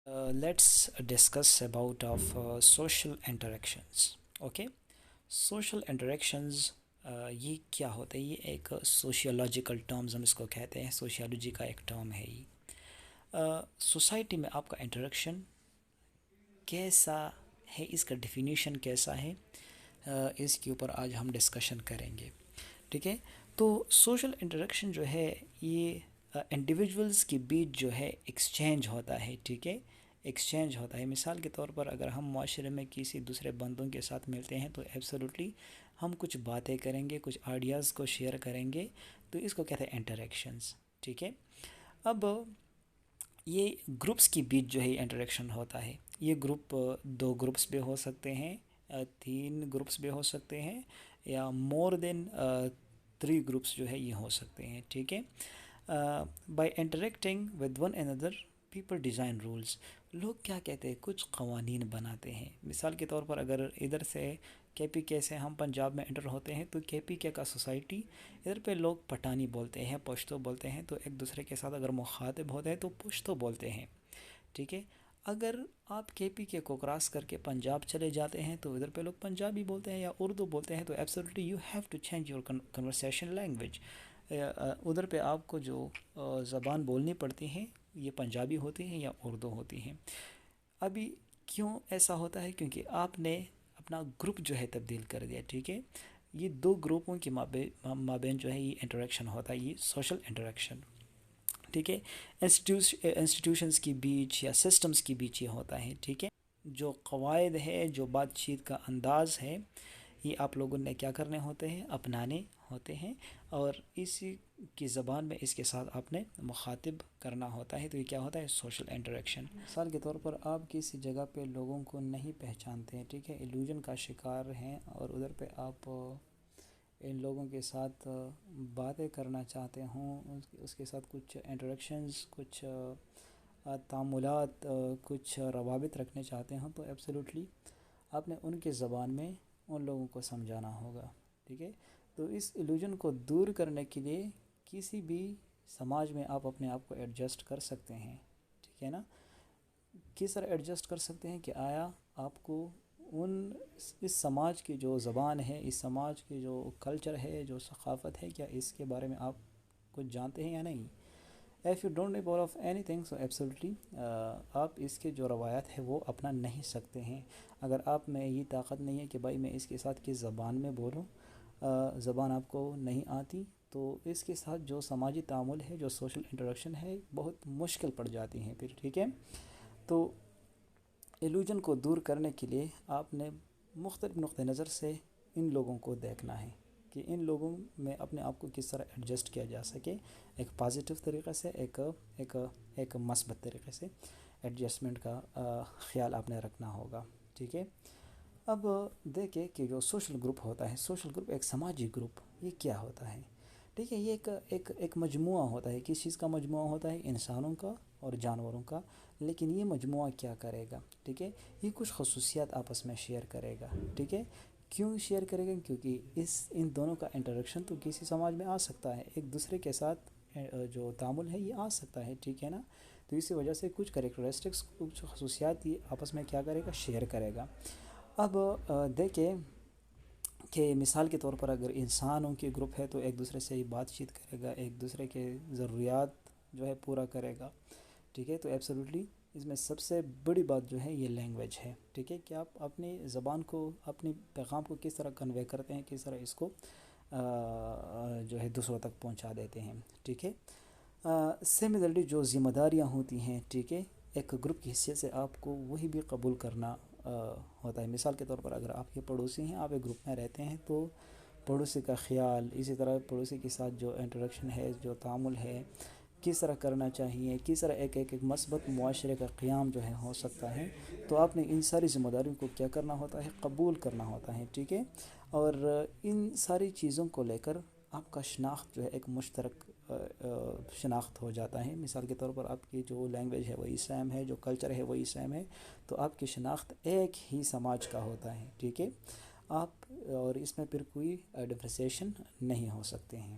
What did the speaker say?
Let's discuss about of social interactions. Okay, social interactions یہ کیا ہوتا ہے؟ یہ ایک سوشیولوجیکل ٹرمز ہم اس کو کہتے ہیں، سوشیالوجی کا ایک ٹرم ہے یہ۔ سوسائٹی میں آپ کا انٹریکشن کیسا ہے، اس کا ڈیفینیشن کیسا ہے، اس کے اوپر آج ہم ڈسکشن کریں گے، ٹھیک ہے؟ تو سوشل انٹریکشن جو ہے یہ انڈیویجولز کے بیچ جو ہے ایکسچینج ہوتا ہے، ٹھیک ہے؟ ایکسچینج ہوتا ہے۔ مثال کے طور پر اگر ہم معاشرے میں کسی دوسرے بندوں کے ساتھ ملتے ہیں تو ایبسولوٹلی ہم کچھ باتیں کریں گے، کچھ آئیڈیاز کو شیئر کریں گے، تو اس کو کہتے ہیں انٹریکشنز، ٹھیک ہے؟ اب یہ گروپس کے بیچ جو ہے انٹریکشن ہوتا ہے، یہ گروپ دو گروپس بھی ہو سکتے ہیں، تین گروپس بھی ہو سکتے ہیں، یا مور دین تھری گروپس جو ہے یہ ہو سکتے ہیں، ٹھیک ہے؟ بائی انٹریکٹنگ ود ون اندر پیپل ڈیزائن رولز، لوگ کیا کہتے ہیں، کچھ قوانین بناتے ہیں۔ مثال کے طور پر اگر ادھر سے کے پی کے سے ہم پنجاب میں انٹر ہوتے ہیں تو کے پی کے کا سوسائٹی، ادھر پہ لوگ پٹانی بولتے ہیں، پشتو بولتے ہیں، تو ایک دوسرے کے ساتھ اگر مخاطب ہوتے ہیں تو پشتو بولتے ہیں، ٹھیک ہے؟ اگر آپ کے پی کے کو کراس کر کے پنجاب چلے جاتے ہیں تو ادھر پہ لوگ پنجابی بولتے ہیں یا اردو بولتے ہیں، تو absolutely you have to change your conversation language. ادھر پہ آپ کو جو زبان بولنی پڑتی ہیں یہ پنجابی ہوتی ہیں یا اردو ہوتی ہیں۔ ابھی کیوں ایسا ہوتا ہے؟ کیونکہ آپ نے اپنا گروپ جو ہے تبدیل کر دیا، ٹھیک ہے؟ یہ دو گروپوں کے مابین جو ہے یہ انٹریکشن ہوتا ہے، یہ سوشل انٹریکشن، ٹھیک ہے؟ انسٹیٹیوشنز کے بیچ یا سسٹمز کے بیچ یہ ہوتا ہے، ٹھیک ہے؟ جو قواعد ہے، جو بات چیت کا انداز ہے، یہ آپ لوگوں نے کیا کرنے ہوتے ہیں، اپنانے ہوتے ہیں، اور اسی کی زبان میں اس کے ساتھ آپ نے مخاطب کرنا ہوتا ہے، تو یہ کیا ہوتا ہے، سوشل انٹریکشن۔ مثال کے طور پر آپ کسی جگہ پہ لوگوں کو نہیں پہچانتے ہیں، ٹھیک ہے؟ ایلوژن کا شکار ہیں، اور ادھر پہ آپ ان لوگوں کے ساتھ باتیں کرنا چاہتے ہوں، اس کے ساتھ کچھ انٹریکشنز، کچھ تعاملات، کچھ روابط رکھنے چاہتے ہوں، تو ایبسولوٹلی آپ نے ان کی زبان میں ان لوگوں کو سمجھانا ہوگا، ٹھیک ہے؟ تو اس ایلوژن کو دور کرنے کے لیے کسی بھی سماج میں آپ اپنے آپ کو ایڈجسٹ کر سکتے ہیں، ٹھیک ہے نا؟ کس طرح ایڈجسٹ کر سکتے ہیں کہ آیا آپ کو اس سماج کی جو زبان ہے، اس سماج کی جو کلچر ہے، جو ثقافت ہے، کیا اس کے بارے میں آپ کچھ جانتے ہیں یا نہیں؟ If you don't know of any thing, so absolutely آپ اس کے جو روایات ہے وہ اپنا نہیں سکتے ہیں۔ اگر آپ میں یہ طاقت نہیں ہے کہ بھائی میں اس کے ساتھ کس زبان میں بولوں، زبان آپ کو نہیں آتی، تو اس کے ساتھ جو سماجی تعامل ہے، جو سوشل انٹریکشن ہے، بہت مشکل پڑ جاتی ہیں پھر، ٹھیک ہے؟ تو ایلوژن کو دور کرنے کے لیے آپ نے مختلف نقطہ نظر سے ان لوگوں کو دیکھنا ہے کہ ان لوگوں میں اپنے آپ کو کس طرح ایڈجسٹ کیا جا سکے، ایک پازیٹیو طریقے سے، ایک مثبت طریقے سے ایڈجسٹمنٹ کا خیال آپ نے رکھنا ہوگا، ٹھیک ہے؟ اب دیکھیں کہ جو سوشل گروپ ہوتا ہے، سوشل گروپ ایک سماجی گروپ، یہ کیا ہوتا ہے؟ ٹھیک ہے، یہ ایک مجموعہ ہوتا ہے، کس چیز کا مجموعہ ہوتا ہے؟ انسانوں کا اور جانوروں کا، لیکن یہ مجموعہ کیا کرے گا، ٹھیک ہے؟ یہ کچھ خصوصیات آپس میں شیئر کرے گا، ٹھیک ہے؟ کیوں شیئر کرے گا؟ کیونکہ ان دونوں کا انٹریکشن تو کسی سماج میں آ سکتا ہے، ایک دوسرے کے ساتھ جو تعامل ہے یہ آ سکتا ہے، ٹھیک ہے نا؟ تو اسی وجہ سے کچھ کریکٹرسٹکس، کچھ خصوصیات یہ آپس میں کیا کرے گا، شیئر کرے گا۔ اب دیکھیں کہ مثال کے طور پر اگر انسانوں کی گروپ ہے تو ایک دوسرے سے بات چیت کرے گا، ایک دوسرے کے ضروریات جو ہے پورا کرے گا، ٹھیک ہے؟ تو ایبسولوٹلی اس میں سب سے بڑی بات جو ہے یہ لینگویج ہے، ٹھیک ہے؟ کہ آپ اپنی زبان کو، اپنی پیغام کو کس طرح کنوے کرتے ہیں، کس طرح اس کو جو ہے دوسروں تک پہنچا دیتے ہیں، ٹھیک ہے؟ سملرلی جو ذمہ داریاں ہوتی ہیں، ٹھیک ہے، ایک گروپ کی حیثیت سے آپ کو وہی بھی قبول کرنا ہوتا ہے۔ مثال کے طور پر اگر آپ کے پڑوسی ہیں، آپ ایک گروپ میں رہتے ہیں، تو پڑوسی کا خیال، اسی طرح پڑوسی کے ساتھ جو انٹریکشن ہے، جو تعامل ہے، کس طرح کرنا چاہیے، کس طرح ایک مثبت معاشرے کا قیام جو ہے ہو سکتا ہے، تو آپ نے ان ساری ذمہ داریوں کو کیا کرنا ہوتا ہے، قبول کرنا ہوتا ہے، ٹھیک ہے؟ اور ان ساری چیزوں کو لے کر آپ کا شناخت جو ہے ایک مشترک شناخت ہو جاتا ہے۔ مثال کے طور پر آپ کی جو لینگویج ہے وہی سیم ہے، جو کلچر ہے وہی سیم ہے، تو آپ کی شناخت ایک ہی سماج کا ہوتا ہے، ٹھیک ہے؟ آپ اور اس میں پھر کوئی ڈفرینسیشن نہیں ہو سکتے ہیں۔